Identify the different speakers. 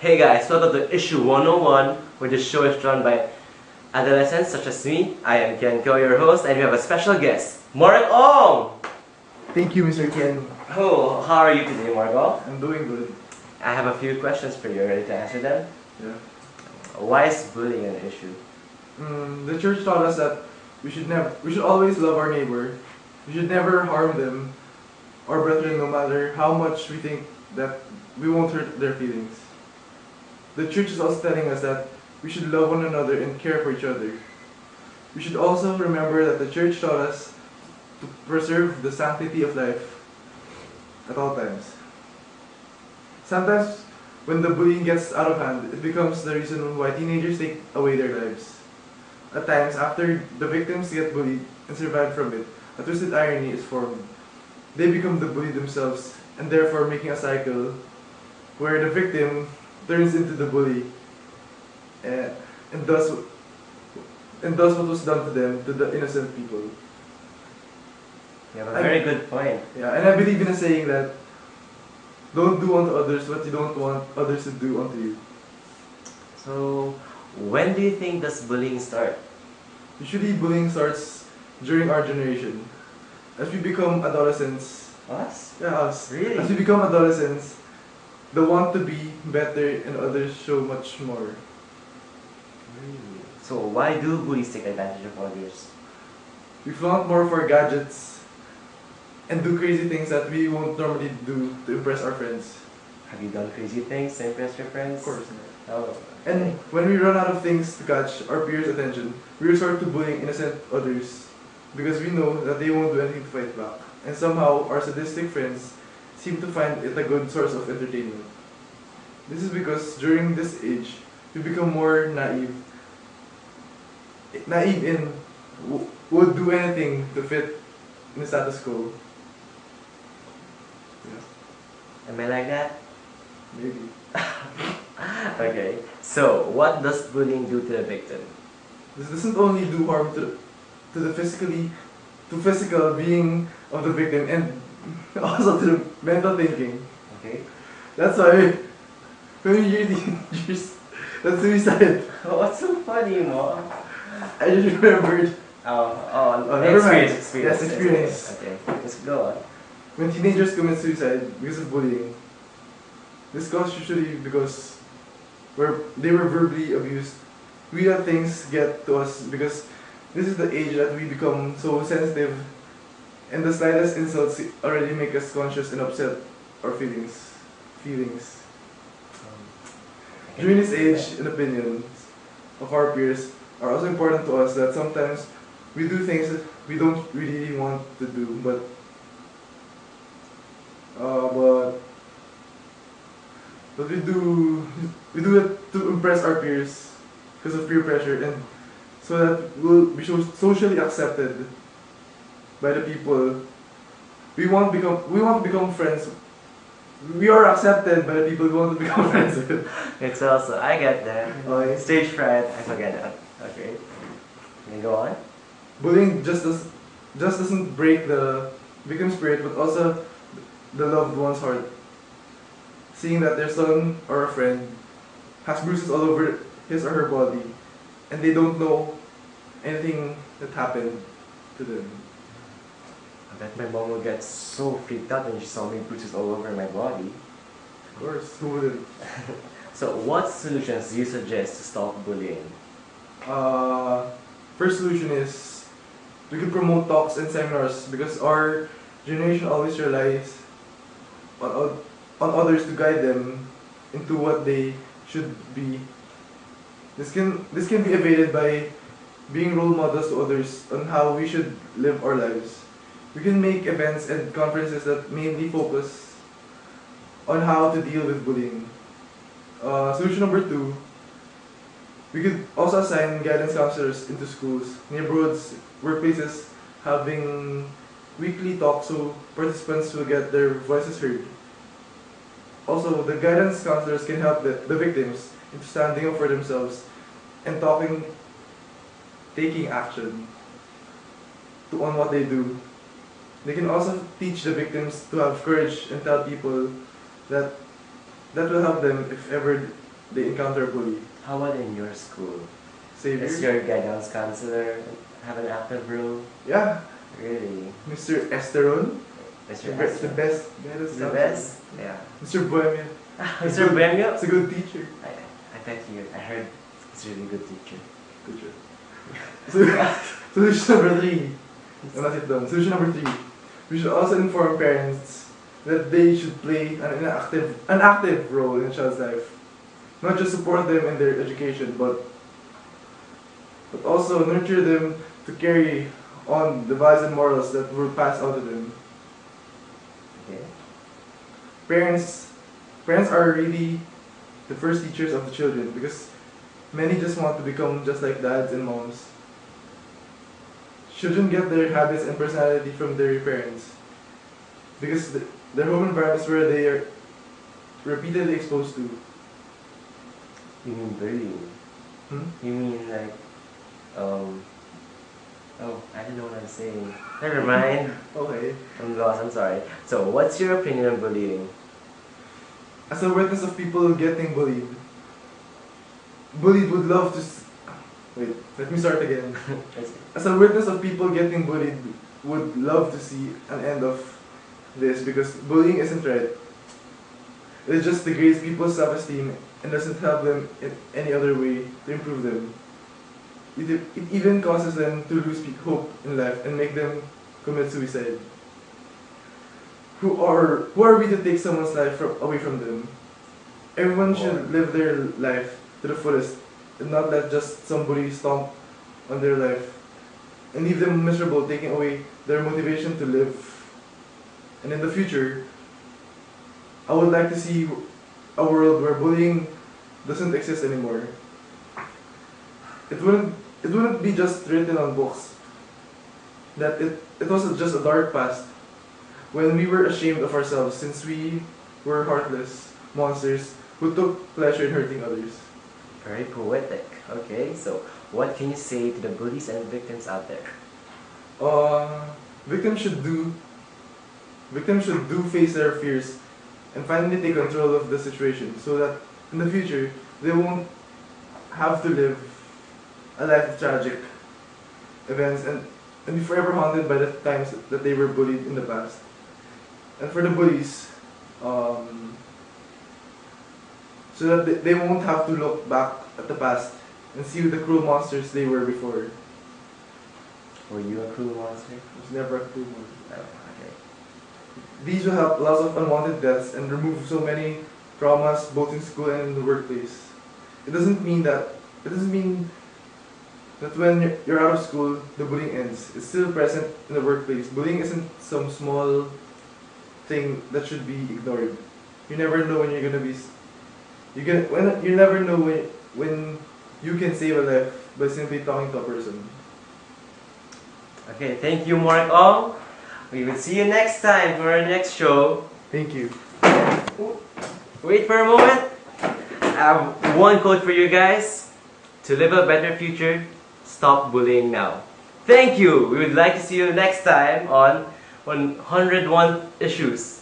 Speaker 1: Hey guys, welcome to Issue 101, where the show is run by adolescents such as me. I am Kien Kho, your host, and we have a special guest, Mark Ong!
Speaker 2: Thank you, Mr. Kien.
Speaker 1: Oh, how are you today, Mark Ong?
Speaker 2: I'm doing good.
Speaker 1: I have a few questions for you. Ready to answer them?
Speaker 2: Yeah.
Speaker 1: Why is bullying an issue?
Speaker 2: The church taught us that we should always love our neighbor. We should never harm them, our brethren, no matter how much we think that we won't hurt their feelings. The church is also telling us that we should love one another and care for each other. We should also remember that the church taught us to preserve the sanctity of life at all times. Sometimes, when the bullying gets out of hand, it becomes the reason why teenagers take away their lives. At times, after the victims get bullied and survive from it, a twisted irony is formed. They become the bully themselves, and therefore making a cycle where the victim turns into the bully, and does what was done to them, to the innocent people.
Speaker 1: You have a very good point.
Speaker 2: Yeah, and I believe in a saying that don't do unto others what you don't want others to do unto you.
Speaker 1: So, when do you think does bullying start?
Speaker 2: Usually bullying starts during our generation. As we become adolescents,
Speaker 1: Us?
Speaker 2: yeah, us.
Speaker 1: Really?
Speaker 2: As we become adolescents, the want to be better and others show much more.
Speaker 1: Really? So, why do bullies take advantage of others?
Speaker 2: We flaunt more of our gadgets and do crazy things that we won't normally do to impress our friends.
Speaker 1: Have you done crazy things to impress your friends?
Speaker 2: Of course.
Speaker 1: Oh.
Speaker 2: And when we run out of things to catch our peers' attention, we resort to bullying innocent others because we know that they won't do anything to fight back. And somehow, our sadistic friends seem to find it a good source of entertainment. This is because during this age, we become more naive. Naive in would do anything to fit in the status quo. Yeah,
Speaker 1: Am I like that?
Speaker 2: maybe.
Speaker 1: Okay. So, what does bullying do to the victim?
Speaker 2: This doesn't only do harm to physical being of the victim and also to the mental thinking.
Speaker 1: Okay.
Speaker 2: That's why when we hear teenagers, that's suicide.
Speaker 1: What's so funny, Mo?
Speaker 2: I just remembered never mind.
Speaker 1: Experience.
Speaker 2: Yes, experience.
Speaker 1: Okay, let's go on.
Speaker 2: When teenagers commit suicide because of bullying, this comes usually because they were verbally abused. We let things get to us because this is the age that we become so sensitive, and the slightest insults already make us conscious and upset our feelings. During this age, and opinions of our peers are also important to us that sometimes we do things that we don't really want to do, but we do it to impress our peers because of peer pressure and so that we'll be socially accepted by the people. We want to become friends. We are accepted by the people we want to become friends with.
Speaker 1: It's also, I get that.
Speaker 2: Okay.
Speaker 1: Stage fright, I forget that. Okay. Can you go on?
Speaker 2: Bullying just doesn't break the victim's spirit, but also the loved one's heart. Seeing that their son or a friend has bruises all over his or her body, and they don't know anything that happened to them.
Speaker 1: I bet my mom will get so freaked out when she saw me bruises all over my body.
Speaker 2: Of course, who wouldn't?
Speaker 1: So, what solutions do you suggest to stop bullying?
Speaker 2: First solution is we could promote talks and seminars because our generation always relies on others to guide them into what they should be. This can be evaded by being role models to others on how we should live our lives. We can make events and conferences that mainly focus on how to deal with bullying. Solution number 2, we could also assign guidance counselors into schools, neighborhoods, workplaces, having weekly talks so participants will get their voices heard. Also, the guidance counselors can help the victims into standing up for themselves and taking action on what they do. They can also teach the victims to have courage and tell people that will help them if ever they encounter a bully.
Speaker 1: How about in your school?
Speaker 2: Savior?
Speaker 1: Is your guidance counselor have an active role?
Speaker 2: Yeah,
Speaker 1: Really?
Speaker 2: Mr. Esteron.
Speaker 1: Mr.
Speaker 2: The
Speaker 1: Esther?
Speaker 2: best.
Speaker 1: The best? Yeah.
Speaker 2: Mr. Bohemian.
Speaker 1: Mr. Bemio?
Speaker 2: He's a good teacher.
Speaker 1: I heard he's a really good teacher.
Speaker 2: Good job. Solution number 3. I'm not yet done. Solution number 3. We should also inform parents that they should play an active role in a child's life. Not just support them in their education, but also nurture them to carry on the values and morals that were passed on to them.
Speaker 1: Okay.
Speaker 2: Parents are really the first teachers of the children because many just want to become just like dads and moms. Children get their habits and personality from their parents because their home environment is where they are repeatedly exposed to.
Speaker 1: You mean bullying? You mean like, oh, I don't know what I'm saying. Never mind.
Speaker 2: Okay.
Speaker 1: I'm lost, I'm sorry. So, what's your opinion on bullying?
Speaker 2: As a witness of people getting bullied would love to. Wait, let me start again. As a witness of people getting bullied, would love to see an end of this because bullying isn't right. It just degrades people's self-esteem and doesn't help them in any other way to improve them. It even causes them to lose hope in life and make them commit suicide. Who are we to take someone's life away from them? Everyone should live their life to the fullest and not let just somebody stomp on their life and leave them miserable, taking away their motivation to live. And in the future, I would like to see a world where bullying doesn't exist anymore. It wouldn't be just written on books. That it was just a dark past when we were ashamed of ourselves since we were heartless monsters who took pleasure in hurting others.
Speaker 1: Very poetic. Okay, so what can you say to the bullies and victims out there?
Speaker 2: Victims should face their fears and finally take control of the situation so that in the future they won't have to live a life of tragic events and be forever haunted by the times that they were bullied in the past. And for the bullies, so that they won't have to look back at the past and see the cruel monsters they were before.
Speaker 1: Were you a cruel monster?
Speaker 2: I was never a cruel monster.
Speaker 1: Oh, okay.
Speaker 2: These will help lots of unwanted deaths and remove so many traumas both in school and in the workplace. It doesn't mean that when you're out of school, the bullying ends. It's still present in the workplace. Bullying isn't some small thing that should be ignored. You never know when you're gonna be. You never know when you can save a life by simply talking to a person.
Speaker 1: Okay, thank you, Mark Ong. We will see you next time for our next show.
Speaker 2: Thank you.
Speaker 1: Wait for a moment. I have one quote for you guys. To live a better future, stop bullying now. Thank you. We would like to see you next time on 101 Issues.